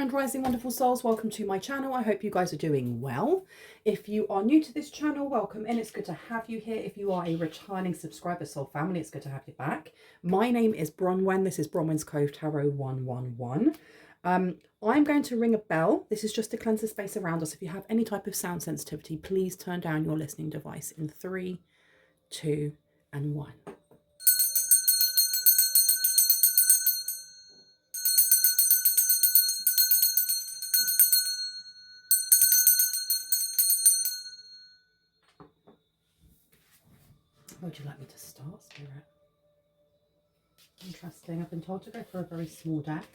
Grand Rising wonderful souls, welcome to my channel. I hope you guys are doing well. If you are new to this channel, welcome in. It's good to have you here. If you are a returning subscriber, soul family, it's good to have you back. My name is Bronwen. This is Bronwen's Cove Tarot 111. I'm going to ring a bell. This is just to cleanse the space around us. If you have any type of sound sensitivity, please turn down your listening device in 3, 2, and 1. How would you like me to start, Spirit? Interesting. I've been told to go for a very small deck.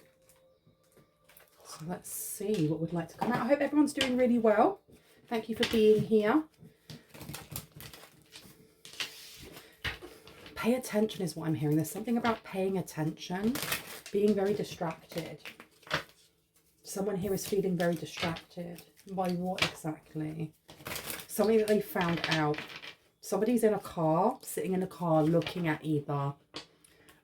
So let's see what would like to come out. I hope everyone's doing really well. Thank you for being here. Pay attention is what I'm hearing. There's something about paying attention, being very distracted. Someone here is feeling very distracted. By what exactly? Something that they found out. Somebody's in a car, sitting in a car, looking at either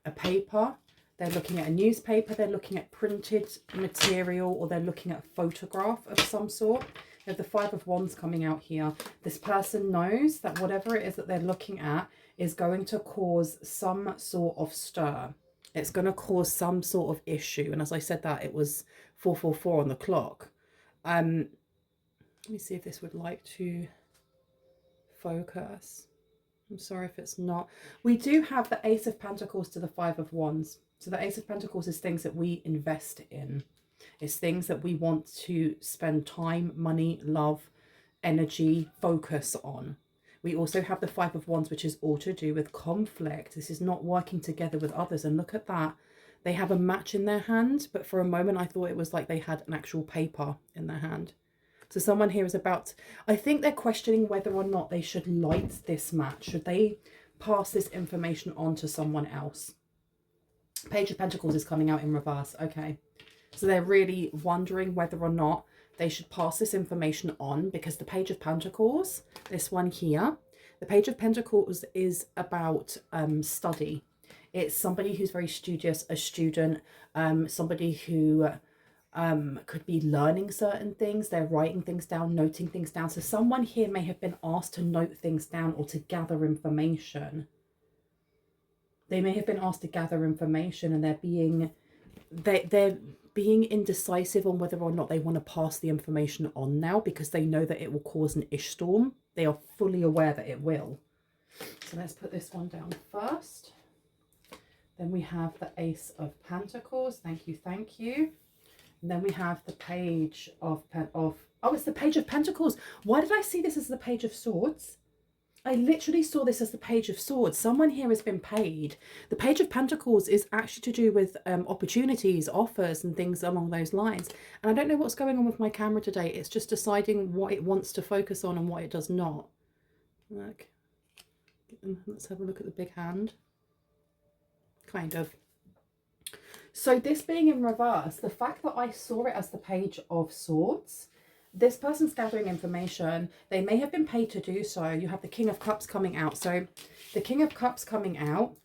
a paper, they're looking at a newspaper, they're looking at printed material, or they're looking at a photograph of some sort. They have the Five of Wands coming out here. This person knows that whatever it is that they're looking at is going to cause some sort of stir. It's going to cause some sort of issue. And as I said that, it was 444 on the clock. Let me see if this would like to focus. I'm sorry if it's not. We do have the Ace of Pentacles to the Five of Wands. So the Ace of Pentacles is things that we invest in. It's things that we want to spend time, money, love, energy, focus on. We also have the Five of Wands, which is all to do with conflict. This is not working together with others. And look at that. They have a match in their hand, but for a moment I thought it was like they had an actual paper in their hand. So someone here is about, I think they're questioning whether or not they should light this match. Should they pass this information on to someone else? Page of Pentacles is coming out in reverse. Okay. So they're really wondering whether or not they should pass this information on, because the Page of Pentacles, this one here, the Page of Pentacles is about study. It's somebody who's very studious, a student, somebody who could be learning certain things. They're writing things down, noting things down. So someone here may have been asked to note things down or to gather information. They may have been asked to gather information, and they're being indecisive on whether or not they want to pass the information on now, because they know that it will cause an ish storm. They are fully aware that it will. So let's put this one down first. Then we have the Ace of Pentacles. Thank you, thank you. And then we have the Page of oh, it's the Page of Pentacles. Why did I see this as the Page of Swords? I literally saw this as the Page of Swords. Someone here has been paid. The Page of Pentacles is actually to do with opportunities, offers, and things along those lines. And I don't know what's going on with my camera today. It's just deciding what it wants to focus on and what it does not. Look. Let's have a look at the big hand. Kind of. So this being in reverse, the fact that I saw it as the Page of Swords, this person's gathering information. They may have been paid to do so. You have the King of Cups coming out. So the King of Cups coming out,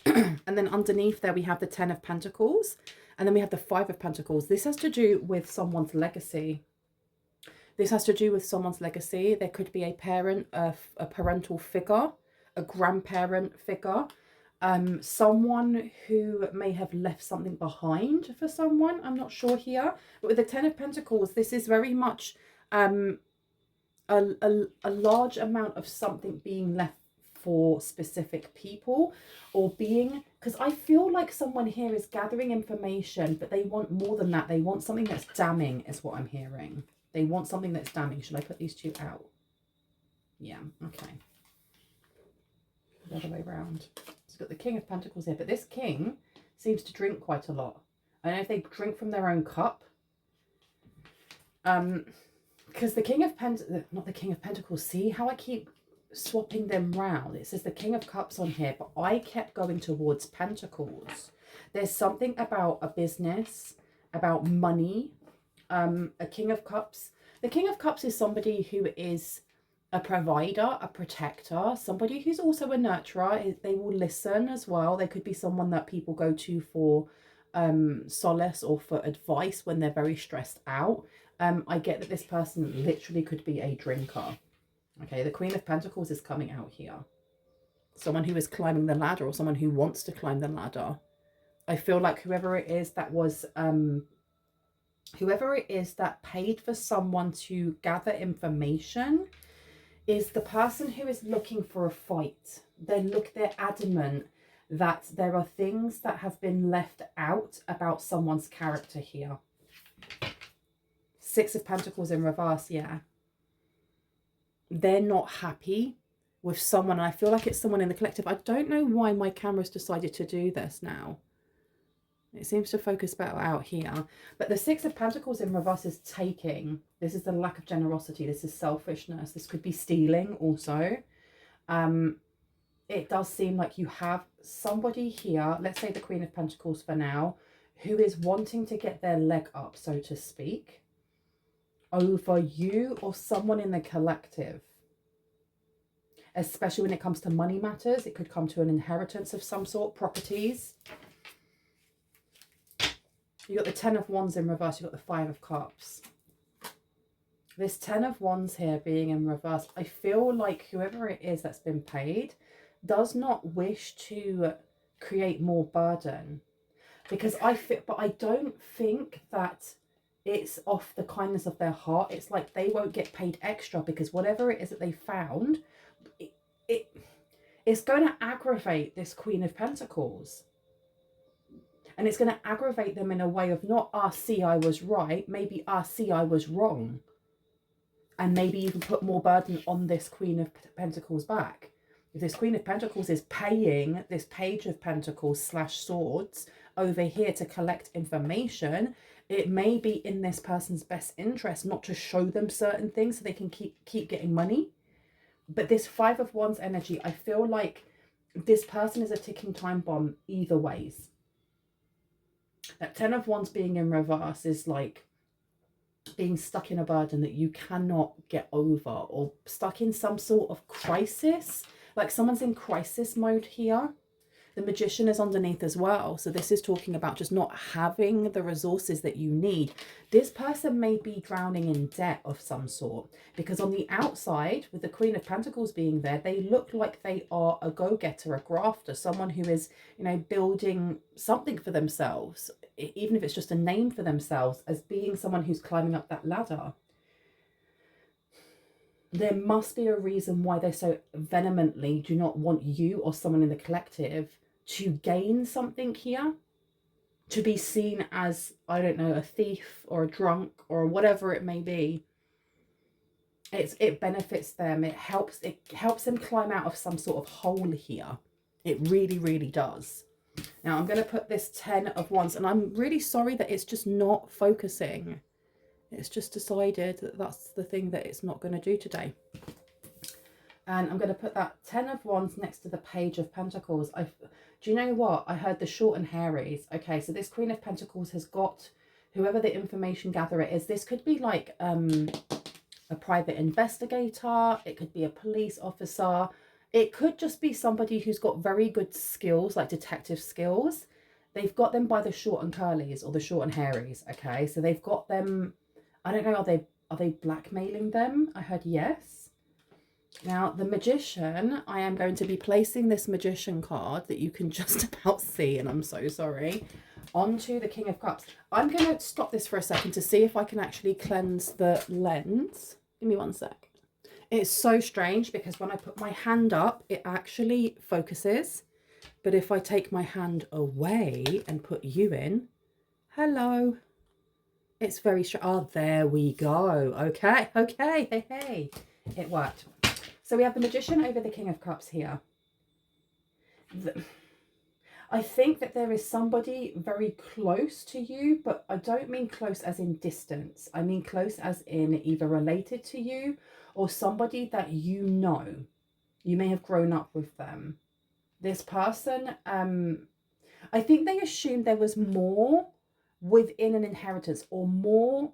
and then underneath there we have the Ten of Pentacles, and then we have the Five of Pentacles. This has to do with someone's legacy. This has to do with someone's legacy. There could be a parent, a parental figure, a grandparent figure. Someone who may have left something behind for someone. I'm not sure here. But with the Ten of Pentacles, this is very much a large amount of something being left for specific people, or being, because I feel like someone here is gathering information, but they want more than that. They want something that's damning is what I'm hearing. They want something that's damning. Should I put these two out? Yeah, okay. The other way around. It's got the King of Pentacles here, but this king seems to drink quite a lot. I don't know if they drink from their own cup. Because the King of not the King of Pentacles, see how I keep swapping them round? It says the King of Cups on here, but I kept going towards Pentacles. There's something about a business, about money, a King of Cups. The King of Cups is somebody who is a provider, a protector, somebody who's also a nurturer. They will listen as well. They could be someone that people go to for solace or for advice when they're very stressed out. I get that this person literally could be a drinker. Okay, the Queen of Pentacles is coming out here. Someone who is climbing the ladder, or someone who wants to climb the ladder. I feel like whoever it is that was, whoever it is that paid for someone to gather information is the person who is looking for a fight. They're adamant that there are things that have been left out about someone's character here. Six of Pentacles in reverse, yeah. They're not happy with someone. I feel like it's someone in the collective. I don't know why my camera's decided to do this now. It seems to focus better out here. But the Six of Pentacles in reverse is taking. This is the lack of generosity. This is selfishness. This could be stealing also. It does seem like you have somebody here, let's say the Queen of Pentacles for now, who is wanting to get their leg up, so to speak, over you or someone in the collective. Especially when it comes to money matters. It could come to an inheritance of some sort, properties. You got the Ten of Wands in reverse. You got the Five of Cups. This Ten of Wands here being in reverse, I feel like whoever it is that's been paid does not wish to create more burden. Because but I don't think that it's off the kindness of their heart. It's like they won't get paid extra because whatever it is that they found, it's going to aggravate this Queen of Pentacles. And it's going to aggravate them in a way of not, see, I was right. Maybe, see, I was wrong. And maybe even put more burden on this Queen of Pentacles back. If this Queen of Pentacles is paying this Page of Pentacles / Swords over here to collect information, it may be in this person's best interest not to show them certain things so they can keep getting money. But this Five of Wands energy, I feel like this person is a ticking time bomb either ways. That Ten of Wands being in reverse is like being stuck in a burden that you cannot get over, or stuck in some sort of crisis. Like someone's in crisis mode here. The Magician is underneath as well. So this is talking about just not having the resources that you need. This person may be drowning in debt of some sort. Because on the outside, with the Queen of Pentacles being there, they look like they are a go-getter, a grafter. Someone who is, you know, building something for themselves. Even if it's just a name for themselves, as being someone who's climbing up that ladder. There must be a reason why they so vehemently do not want you or someone in the collective to gain something here, to be seen as, I don't know, a thief or a drunk or whatever it may be. It benefits them. It helps them climb out of some sort of hole here. It really, really does. Now I'm going to put this 10 of Wands, and I'm really sorry that it's just not focusing. It's just decided that that's the thing that it's not going to do today. And I'm going to put that 10 of Wands next to the Page of Pentacles. Do you know what? I heard the short and hairies. Okay, so this Queen of Pentacles has got whoever the information gatherer is. This could be like a private investigator. It could be a police officer. It could just be somebody who's got very good skills, like detective skills. They've got them by the short and curlies, or the short and hairies. Okay, so they've got them. I don't know, are they blackmailing them? I heard yes. Now, the Magician, I am going to be placing this Magician card that you can just about see, and I'm so sorry, onto the King of Cups. I'm going to stop this for a second to see if I can actually cleanse the lens. Give me one sec. It's so strange because when I put my hand up, it actually focuses. But if I take my hand away and put you in, hello. It's very strange. Oh, there we go. Okay, hey. It worked. So we have the Magician over the King of Cups here. I think that there is somebody very close to you, but I don't mean close as in distance. I mean close as in either related to you or somebody that you know. You may have grown up with them. This person, I think they assumed there was more within an inheritance, or more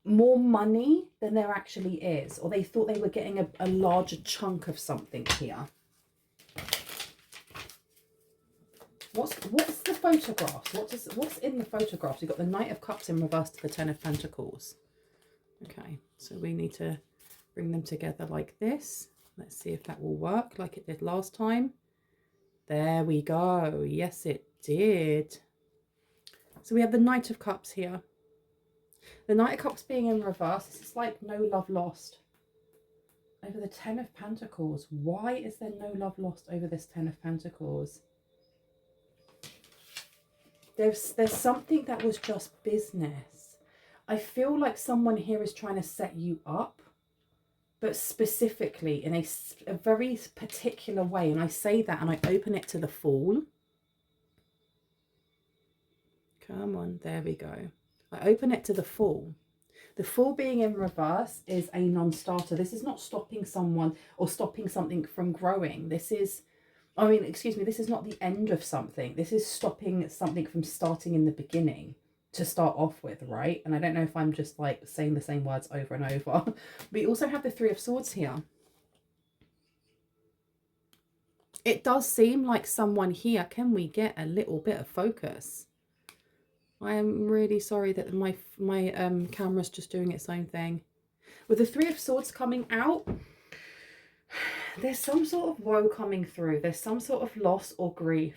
money than there actually is, or they thought they were getting a larger chunk of something here. What's the photographs? What's in the photographs? You've got the Knight of Cups in reverse to the Ten of Pentacles. Okay, so we need to bring them together like this. Let's see if that will work like it did last time. There we go. Yes, it did. So we have the Knight of Cups here. The Knight of Cups being in reverse. This is like no love lost. Over the Ten of Pentacles. Why is there no love lost over this Ten of Pentacles? There's something that was just business. I feel like someone here is trying to set you up, but specifically in a very particular way. And I say that and I open it to the Fool. Come on, there we go. I open it to the Fool. The Fool being in reverse is a non-starter. This is not stopping someone or stopping something from growing. This is, I mean, excuse me, this is not the end of something. This is stopping something from starting in the beginning to start off with, right? And I don't know if I'm just like saying the same words over and over. But you also have the Three of Swords here. It does seem like someone here, can we get a little bit of focus? I am really sorry that my camera's just doing its own thing. With the Three of Swords coming out, there's some sort of woe coming through. There's some sort of loss or grief.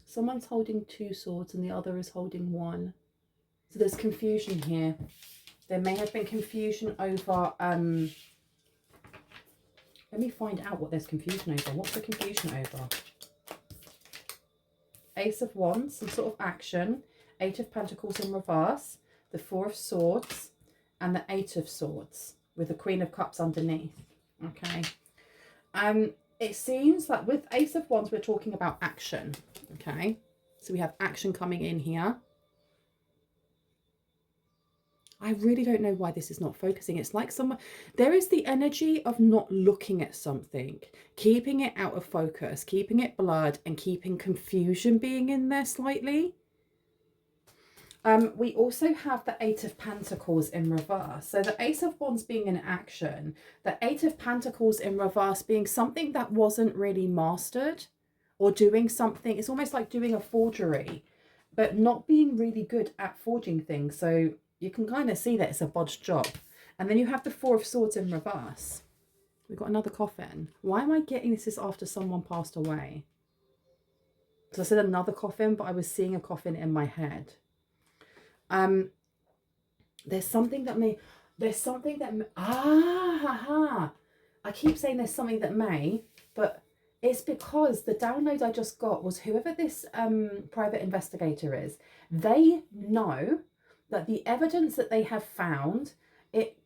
Someone's holding two swords and the other is holding one. So there's confusion here. There may have been confusion over... let me find out what there's confusion over. What's the confusion over? Ace of Wands, some sort of action. Eight of Pentacles in reverse. The Four of Swords. And the Eight of Swords. With the Queen of Cups underneath. Okay. It seems like with Ace of Wands, we're talking about action. Okay. So we have action coming in here. I really don't know why this is not focusing. It's like someone, there is the energy of not looking at something, keeping it out of focus, keeping it blurred, and keeping confusion being in there slightly. We also have the Eight of Pentacles in reverse. So the Ace of Wands being in action, the Eight of Pentacles in reverse being something that wasn't really mastered, or doing something, it's almost like doing a forgery, but not being really good at forging things. So you can kind of see that it's a bodged job. And then you have the Four of Swords in reverse. We've got another coffin. Why am I getting this is after someone passed away? So I said another coffin, but I was seeing a coffin in my head. There's something that may, I keep saying there's something that may, but it's because the download I just got was whoever this private investigator is, they know that the evidence that they have found, it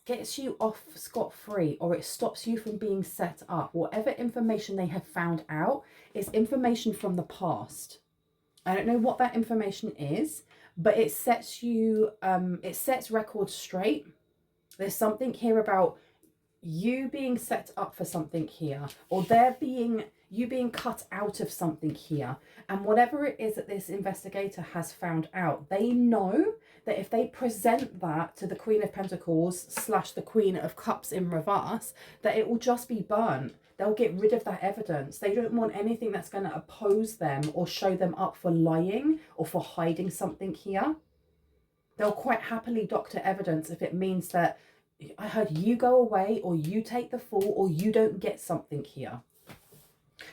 gets you off scot-free, or it stops you from being set up. Whatever information they have found out is information from the past. I don't know what that information is, but it sets you, it sets records straight. There's something here about you being set up for something here, or you being cut out of something here. And whatever it is that this investigator has found out, they know that if they present that to the Queen of Pentacles / the Queen of Cups in reverse, that it will just be burnt. They'll get rid of that evidence. They don't want anything that's going to oppose them or show them up for lying or for hiding something here. They'll quite happily doctor evidence if it means that I heard you go away, or you take the fall, or you don't get something here.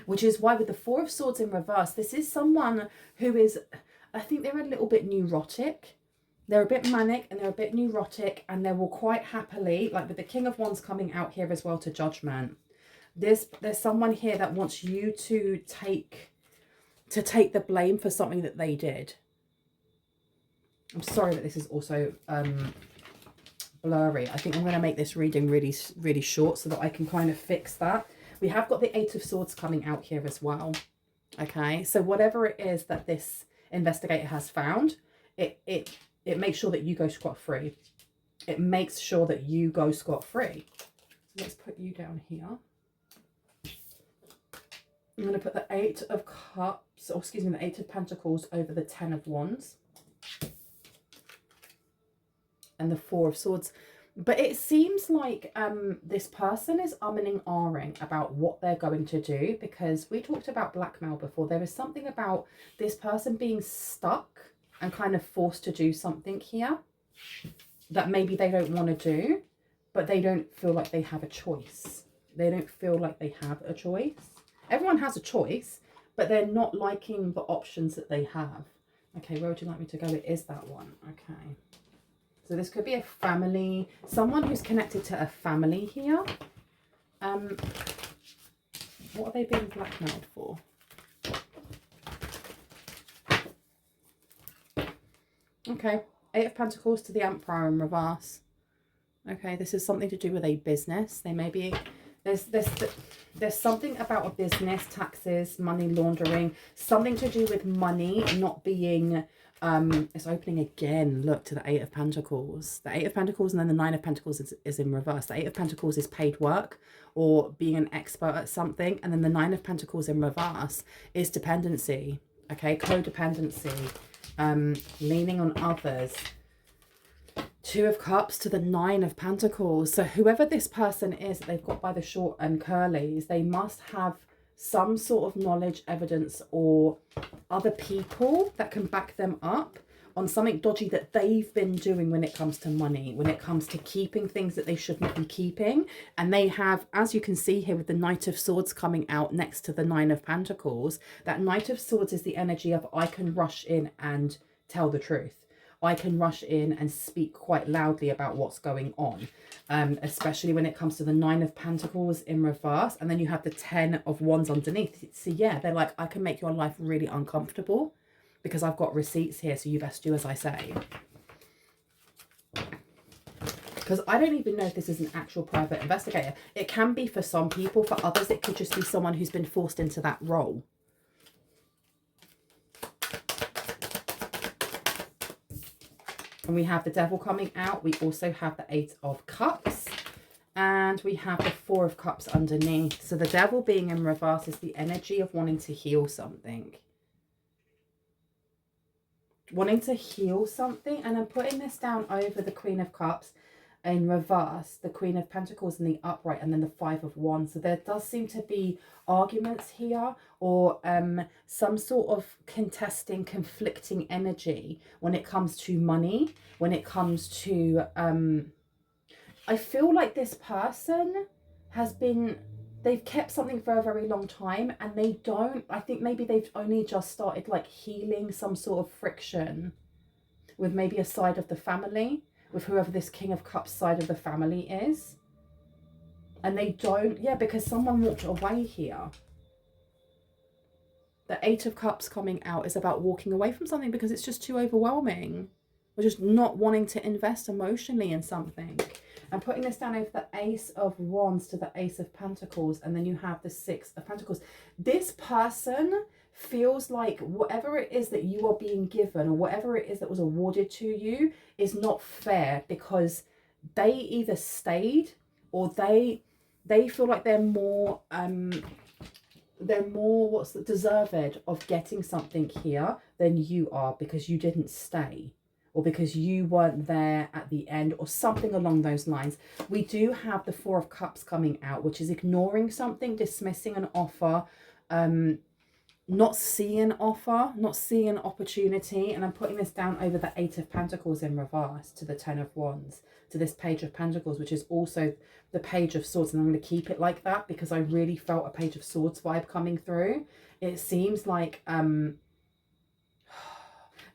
Which is why with the Four of Swords in reverse, this is someone who is, I think they're a little bit neurotic. They're a bit manic and they're a bit neurotic, and they will quite happily, like with the King of Wands coming out here as well to Judgment. There's someone here that wants you to take the blame for something that they did. I'm sorry that this is also blurry. I think I'm going to make this reading really, really short so that I can kind of fix that. We have got the Eight of Swords coming out here as well. Okay, so whatever it is that this investigator has found, it makes sure that you go scot-free. It makes sure that you go scot-free. So let's put you down here. I'm going to put the Eight of Cups, or excuse me, the Eight of Pentacles over the Ten of Wands. And the Four of Swords. But it seems like this person is umming and ahhing about what they're going to do, because we talked about blackmail before. There is something about this person being stuck and kind of forced to do something here that maybe they don't want to do, but they don't feel like they have a choice. They don't feel like they have a choice. Everyone has a choice, but they're not liking the options that they have. Okay, where would you like me to go? It is that one. Okay. So this could be a family, someone who's connected to a family here. What are they being blackmailed for? Okay, Eight of Pentacles to the Emperor in reverse. Okay, this is something to do with a business. They may be, there's something about a business, taxes, money laundering, something to do with money not being, it's opening again, look, to the Eight of Pentacles. The Eight of Pentacles and then the Nine of Pentacles is in reverse. The Eight of Pentacles is paid work or being an expert at something. And then the Nine of Pentacles in reverse is dependency, okay, codependency, leaning on others. Two of Cups to the Nine of Pentacles. So whoever this person is that they've got by the short and curlies, they must have some sort of knowledge, evidence, or other people that can back them up on something dodgy that they've been doing when it comes to money, when it comes to keeping things that they shouldn't be keeping. And they have, as you can see here with the Knight of Swords coming out next to the Nine of Pentacles, that Knight of Swords is the energy of I can rush in and tell the truth. I can rush in and speak quite loudly about what's going on, especially when it comes to the Nine of Pentacles in reverse. And then you have the 10 of Wands underneath. So yeah, they're like, I can make your life really uncomfortable because I've got receipts here, so you best do as I say. Because I don't even know if this is an actual private investigator. It can be for some people. For others, it could just be someone who's been forced into that role. And we have the Devil coming out. We also have the Eight of Cups. And we have the Four of Cups underneath. So the Devil being in reverse is the energy of wanting to heal something. Wanting to heal something. And I'm putting this down over the Queen of Cups in reverse, the Queen of Pentacles in the upright, and then the Five of Wands. So there does seem to be arguments here, or some sort of contesting, conflicting energy when it comes to money, when it comes to I feel like this person has been, they've kept something for a very long time, and they don't, I think maybe they've only just started like healing some sort of friction with maybe a side of the family, with whoever this King of Cups side of the family is. And they don't, yeah, because someone walked away here. The Eight of Cups coming out is about walking away from something because it's just too overwhelming. Or just not wanting to invest emotionally in something. I'm putting this down over the Ace of Wands to the Ace of Pentacles. And then you have the Six of Pentacles. This person feels like whatever it is that you are being given, or whatever it is that was awarded to you, is not fair, because they either stayed, or they feel like they're more deserved of getting something here than you are, because you didn't stay, or because you weren't there at the end, or something along those lines. We do have the Four of Cups coming out, which is ignoring something, dismissing an offer, not seeing offer, not seeing opportunity. And I'm putting this down over the Eight of Pentacles in reverse to the Ten of Wands, to this Page of Pentacles, which is also the Page of Swords. And I'm going to keep it like that because I really felt a Page of Swords vibe coming through. It seems like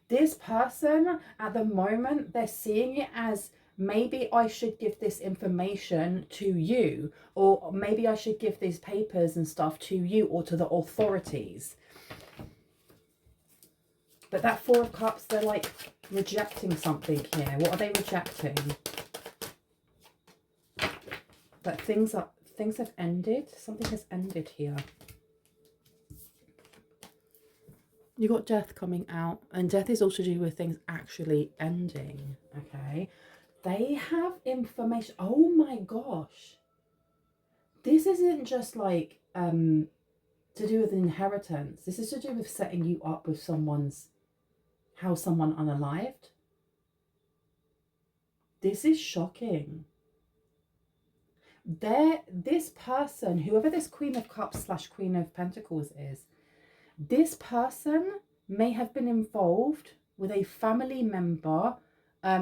this person at the moment, they're seeing it as, maybe I should give this information to you, or maybe I should give these papers and stuff to you or to the authorities. But that Four of Cups, they're like rejecting something here. What are they rejecting? That things have ended. Something has ended here. You got Death coming out, and Death is also to do with things actually ending. Okay. They have information. Oh my gosh. This isn't just like to do with inheritance. This is to do with setting you up with someone unalived. This is shocking. this person, whoever this Queen of Cups / Queen of Pentacles is, this person may have been involved with a family member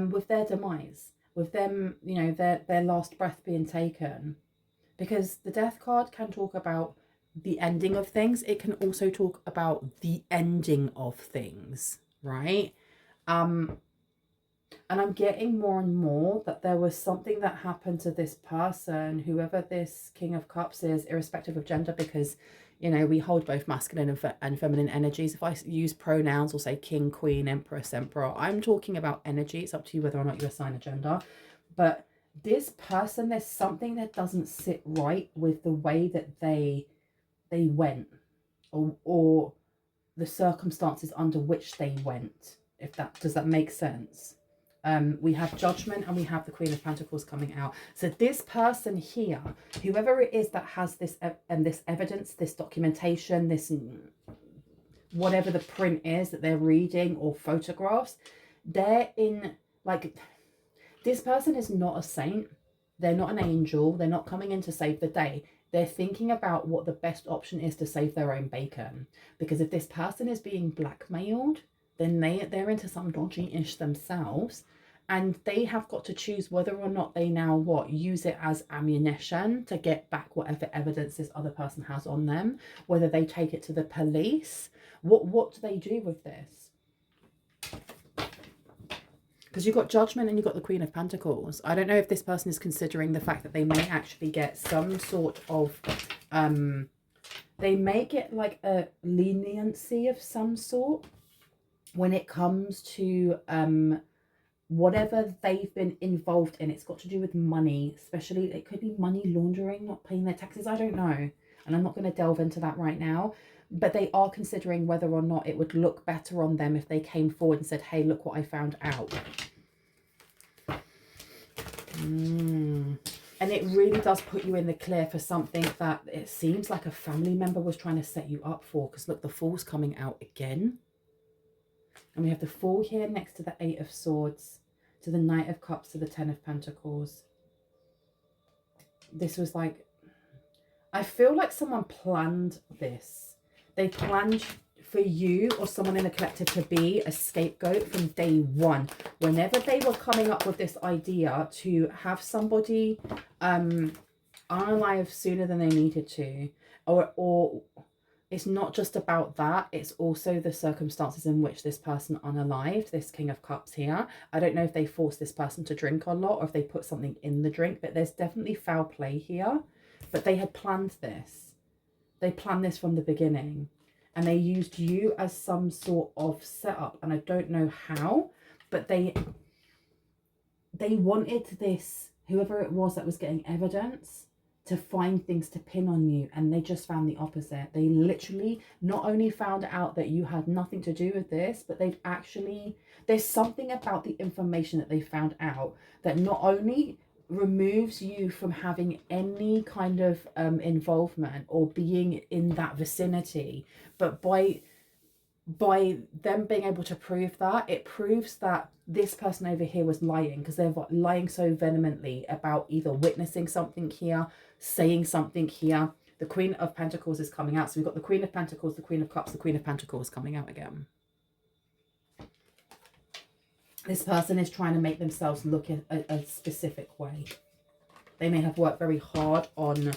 with their demise, with them, you know, their last breath being taken. Because the Death card can talk about the ending of things. It can also talk about the ending of things, right? And I'm getting more and more that there was something that happened to this person, whoever this King of Cups is, irrespective of gender, because, you know, we hold both masculine and feminine energies. If I use pronouns or say king, queen, empress, emperor, I'm talking about energy. It's up to you whether or not you assign a gender. But this person, there's something that doesn't sit right with the way that they went, or the circumstances under which they went. If that does that make sense? We have Judgment and we have the Queen of Pentacles coming out. So this person here, whoever it is that has this this evidence, this documentation, this whatever the print is that they're reading, or photographs, they're in, like, this person is not a saint. They're not an angel. They're not coming in to save the day. They're thinking about what the best option is to save their own bacon. Because if this person is being blackmailed, then they're into some dodgy-ish themselves. And they have got to choose whether or not they now, use it as ammunition to get back whatever evidence this other person has on them. Whether they take it to the police. What do they do with this? Because you've got Judgment and you've got the Queen of Pentacles. I don't know if this person is considering the fact that they may actually get some sort of... they may get like a leniency of some sort when it comes to whatever they've been involved in. It's got to do with money, especially. It could be money laundering, not paying their taxes. I don't know. And I'm not going to delve into that right now. But they are considering whether or not it would look better on them if they came forward and said, hey, look what I found out. And it really does put you in the clear for something that it seems like a family member was trying to set you up for. Because look, the Fool's coming out again. And we have the Fool here next to the Eight of Swords, to the Knight of Cups, to the Ten of Pentacles. This was like, I feel like someone planned this. They planned for you or someone in the collective to be a scapegoat from day one. Whenever they were coming up with this idea to have somebody unalive sooner than they needed to, or it's not just about that, it's also the circumstances in which this person unalived, this King of Cups here. I don't know if they forced this person to drink a lot or if they put something in the drink, but there's definitely foul play here. But they had planned this. They planned this from the beginning. And they used you as some sort of setup. And I don't know how, but they wanted this, whoever it was that was getting evidence, to find things to pin on you. And they just found the opposite. They literally not only found out that you had nothing to do with this, but they've actually, there's something about the information that they found out that not only removes you from having any kind of involvement or being in that vicinity, but by them being able to prove that, it proves that this person over here was lying, because they're lying so vehemently about either witnessing something here, saying something here. The Queen of Pentacles is coming out. So we've got the Queen of Pentacles, the Queen of Cups, the Queen of Pentacles coming out again. This person is trying to make themselves look a specific way. They may have worked very hard on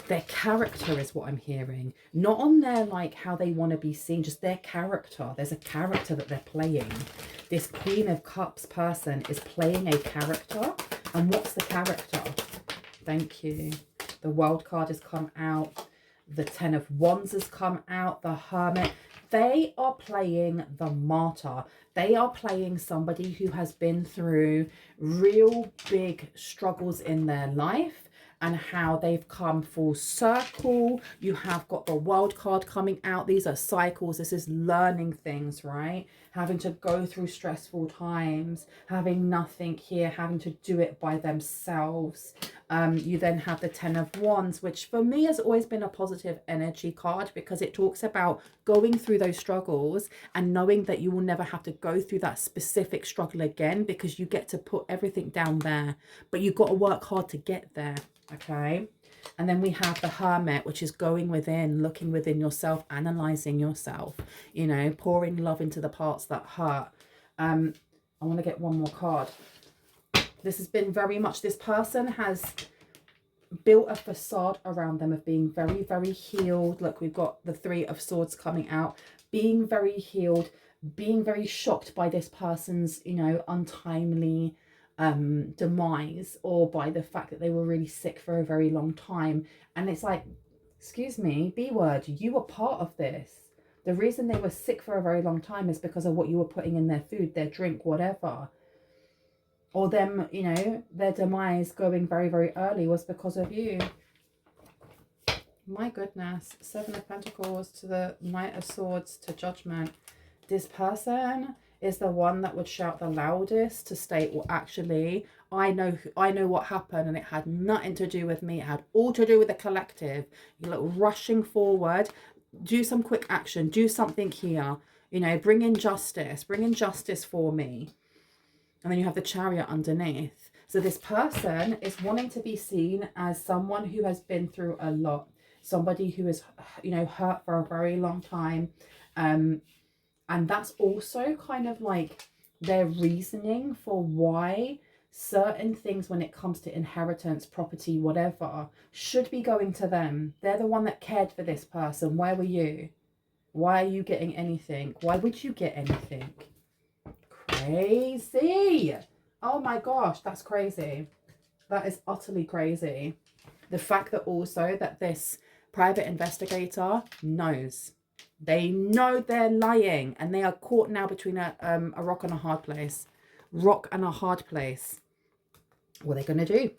their character, is what I'm hearing. Not on their, like, how they want to be seen, just their character. There's a character that they're playing. This Queen of Cups person is playing a character. And what's the character? Thank you. The World card has come out. The Ten of Wands has come out. The Hermit. They are playing the martyr. They are playing somebody who has been through real big struggles in their life. and how they've come full circle. You have got the World card coming out. These are cycles. This is learning things, right? Having to go through stressful times, having nothing here, having to do it by themselves. You then have the 10 of Wands, which for me has always been a positive energy card, because it talks about going through those struggles and knowing that you will never have to go through that specific struggle again, because you get to put everything down there, but you've got to work hard to get there. Okay. And then we have the Hermit, which is going within, looking within yourself, analyzing yourself, you know, pouring love into the parts that hurt. I want to get one more card. This has been very much, this person has built a facade around them of being very, very healed. Look, we've got the 3 of Swords coming out, being very healed, being very shocked by this person's, you know, untimely demise, or by the fact that they were really sick for a very long time. And it's like, excuse me, B word, you were part of this. The reason they were sick for a very long time is because of what you were putting in their food, their drink, whatever. Or them, you know, their demise going very, very early was because of you. My goodness. 7 of Pentacles to the Knight of Swords to Judgment. This person is the one that would shout the loudest to state, well, actually, I know what happened, and it had nothing to do with me. It had all to do with the collective. You're like rushing forward. Do some quick action. Do something here. You know, bring in justice. Bring in justice for me. And then you have the Chariot underneath. So this person is wanting to be seen as someone who has been through a lot. Somebody who is, you know, hurt for a very long time. And that's also kind of like their reasoning for why certain things, when it comes to inheritance, property, whatever, should be going to them. They're the one that cared for this person. Where were you? Why are you getting anything? Why would you get anything? Crazy. Oh my gosh, that's crazy. That is utterly crazy. The fact that also that this private investigator knows. They know they're lying, and they are caught now between a rock and a hard place. Rock and a hard place. What are they going to do?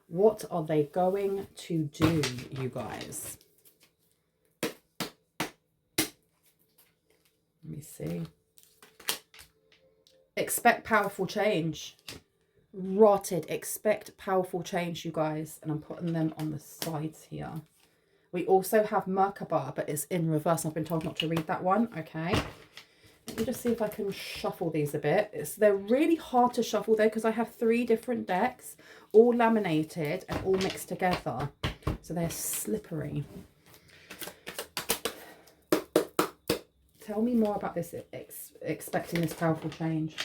What are they going to do, you guys? Let me see. Expect powerful change. Rotted. Expect powerful change, you guys. And I'm putting them on the sides here. We also have Merkaba, but it's in reverse. I've been told not to read that one. Okay. Let me just see if I can shuffle these a bit. They're really hard to shuffle though, because I have 3 different decks, all laminated and all mixed together. So they're slippery. Tell me more about this, expecting this powerful change.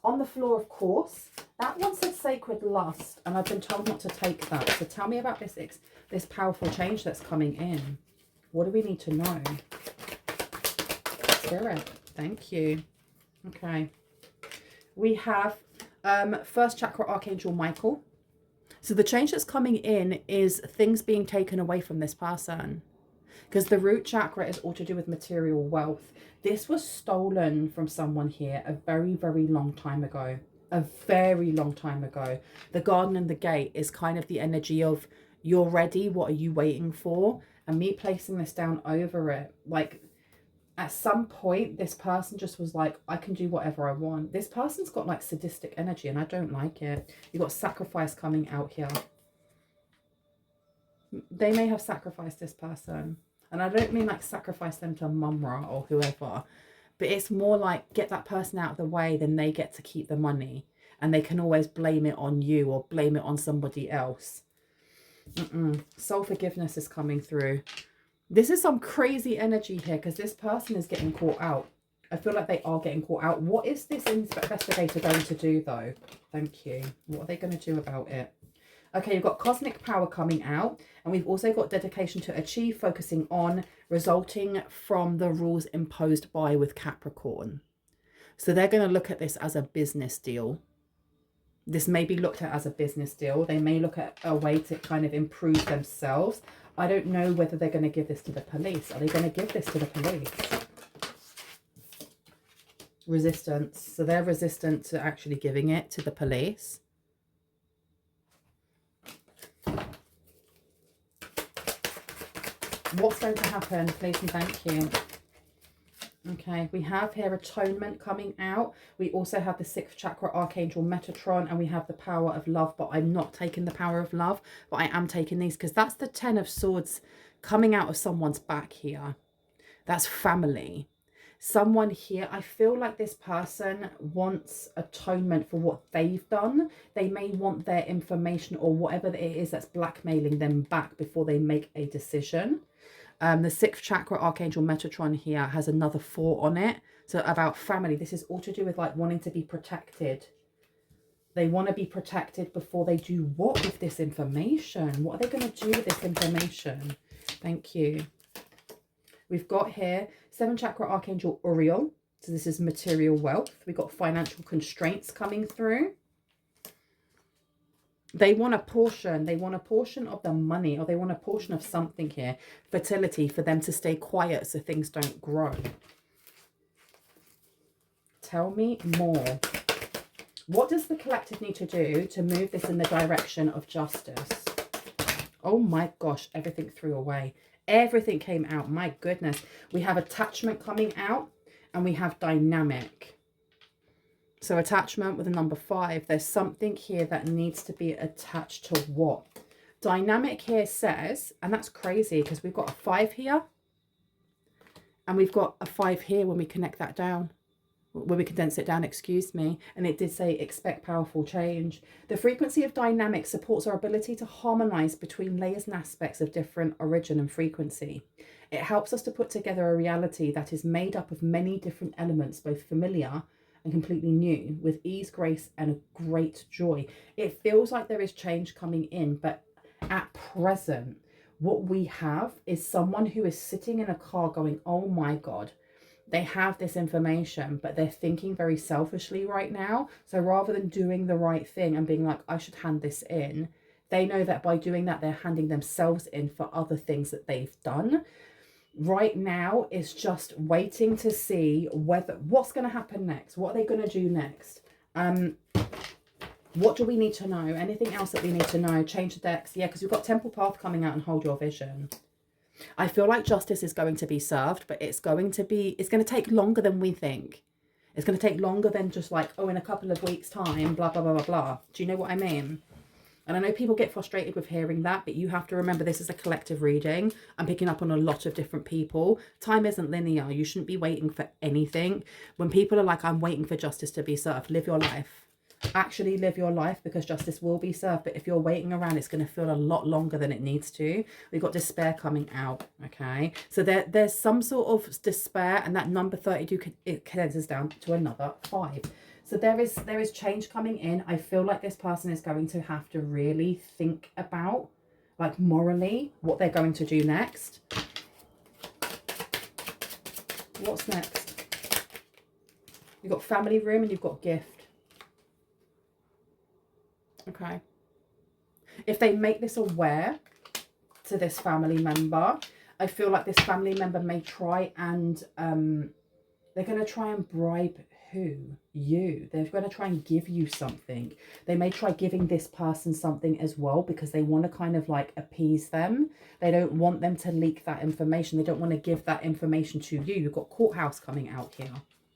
On the floor, of course, that one said sacred lust, and I've been told not to take that. So tell me about this powerful change that's coming in. What do we need to know? Spirit, thank you. Okay. We have first chakra Archangel Michael. So the change that's coming in is things being taken away from this person. Because the root chakra is all to do with material wealth. This was stolen from someone here a very, very long time ago. A very long time ago. The garden and the gate is kind of the energy of, you're ready, what are you waiting for? And me placing this down over it. Like, at some point, this person just was like, I can do whatever I want. This person's got like sadistic energy, and I don't like it. You've got sacrifice coming out here. They may have sacrificed this person. And I don't mean like sacrifice them to Mumra or whoever, but it's more like get that person out of the way, then they get to keep the money. And they can always blame it on you or blame it on somebody else. Soul forgiveness is coming through. This is some crazy energy here, because this person is getting caught out. I feel like they are getting caught out. What is this investigator going to do though? Thank you. What are they going to do about it? Okay, you've got cosmic power coming out, and we've also got dedication to achieve, focusing on, resulting from the rules imposed by with Capricorn. So they're going to look at this as a business deal. This may be looked at as a business deal. They may look at a way to kind of improve themselves. I don't know whether they're going to give this to the police. Are they going to give this to the police? Resistance. So they're resistant to actually giving it to the police. What's going to happen? Please and thank you. Okay, we have here atonement coming out. We also have the 6th chakra archangel Metatron, and we have the power of love, but I'm not taking the power of love, but I am taking these because that's the 10 of swords coming out of someone's back here. That's family. Someone here, I feel like this person wants atonement for what they've done. They may want their information or whatever it is that's blackmailing them back before they make a decision. The 6th chakra archangel Metatron here has another 4 on it. So about family. This is all to do with like wanting to be protected. They want to be protected before they do what with this information? What are they going to do with this information? Thank you. We've got here 7th chakra archangel Uriel. So this is material wealth. We've got financial constraints coming through. They want a portion. They want a portion of the money, or they want a portion of something here. Fertility, for them to stay quiet so things don't grow. Tell me more. What does the collective need to do to move this in the direction of justice? Oh my gosh, everything threw away. Everything came out. My goodness. We have attachment coming out, and we have dynamic. So attachment with a number 5. There's something here that needs to be attached to what? Dynamic here says, and that's crazy because we've got a 5 here. And we've got a 5 here when we connect that down. When we condense it down, excuse me. And it did say expect powerful change. The frequency of dynamic supports our ability to harmonize between layers and aspects of different origin and frequency. It helps us to put together a reality that is made up of many different elements, both familiar and completely new, with ease, grace, and a great joy. It feels like there is change coming in, but at present, what we have is someone who is sitting in a car going, oh my God, they have this information, but they're thinking very selfishly right now. So rather than doing the right thing and being like, I should hand this in, they know that by doing that, they're handing themselves in for other things that they've done. Right now is just waiting to see what's going to happen next. What are they going to do next? What do we need to know? Anything else that we need to know? Change the decks. Yeah, because we've got Temple Path coming out and Hold Your Vision. I feel like justice is going to be served, but it's going to take longer than we think. It's going to take longer than just like, oh, in a couple of weeks time, blah, blah, blah, blah, blah. Do you know what I mean? And I know people get frustrated with hearing that, but you have to remember this is a collective reading. I'm picking up on a lot of different people. Time isn't linear. You shouldn't be waiting for anything. When people are like, I'm waiting for justice to be served, live your life. Actually live your life, because justice will be served. But if you're waiting around, it's going to feel a lot longer than it needs to. We've got despair coming out, okay? So there's some sort of despair, and that number 32, it condenses down to another 5. So there is change coming in. I feel like this person is going to have to really think about, like, morally, what they're going to do next. What's next? You've got family room and you've got gift. Okay. If they make this aware to this family member, I feel like this family member may try and, they're going to try and bribe who? You. They're going to try and give you something. They may try giving this person something as well, because they want to kind of like appease them. They don't want them to leak that information. They don't want to give that information to you. You've got courthouse coming out here.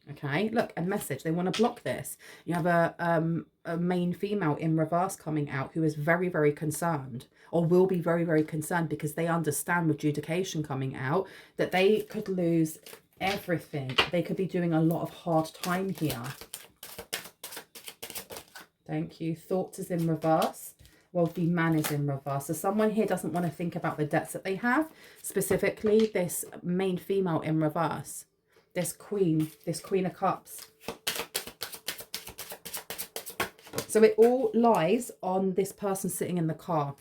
Okay, look, a message. They want to block this. You have a main female in reverse coming out who is very, very concerned, or will be very, very concerned, because they understand with judication coming out that they could lose everything. They could be doing a lot of hard time here. Thank you. Thoughts is in reverse. Wealthy man is in reverse. So someone here doesn't want to think about the debts that they have. Specifically, this main female in reverse. This queen of cups. So it all lies on this person sitting in the car.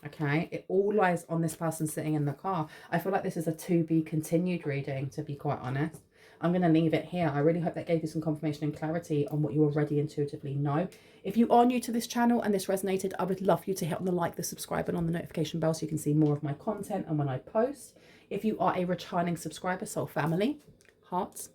Okay, it all lies on this person sitting in the car. I feel like this is a to be continued reading, to be quite honest. I'm going to leave it here. I really hope that gave you some confirmation and clarity on what you already intuitively know. If you are new to this channel and this resonated, I would love you to hit on the like, the subscribe, and on the notification bell so you can see more of my content and when I post. If you are a returning subscriber, soul family, hearts,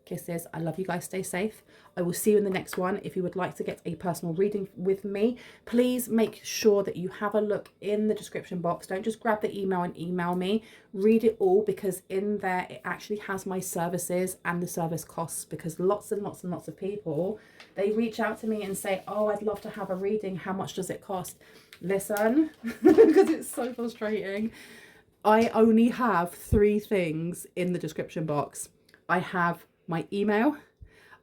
Kisses. I love you guys. Stay safe. I will see you in the next one. If you would like to get a personal reading with me, please make sure that you have a look in the description box. Don't just grab the email and email me. Read it all, because in there it actually has my services and the service costs, because lots and lots and lots of people, they reach out to me and say, oh, I'd love to have a reading. How much does it cost? Listen, because it's so frustrating. I only have 3 things in the description box. I have my email,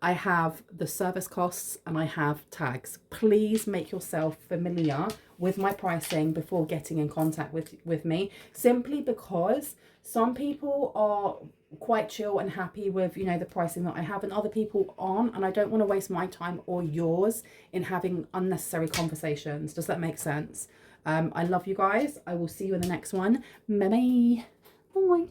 I have the service costs, and I have tags. Please make yourself familiar with my pricing before getting in contact with me, simply because some people are quite chill and happy with, you know, the pricing that I have, and other people aren't, and I don't want to waste my time or yours in having unnecessary conversations. Does that make sense? I love you guys. I will see you in the next one. Bye bye. Bye.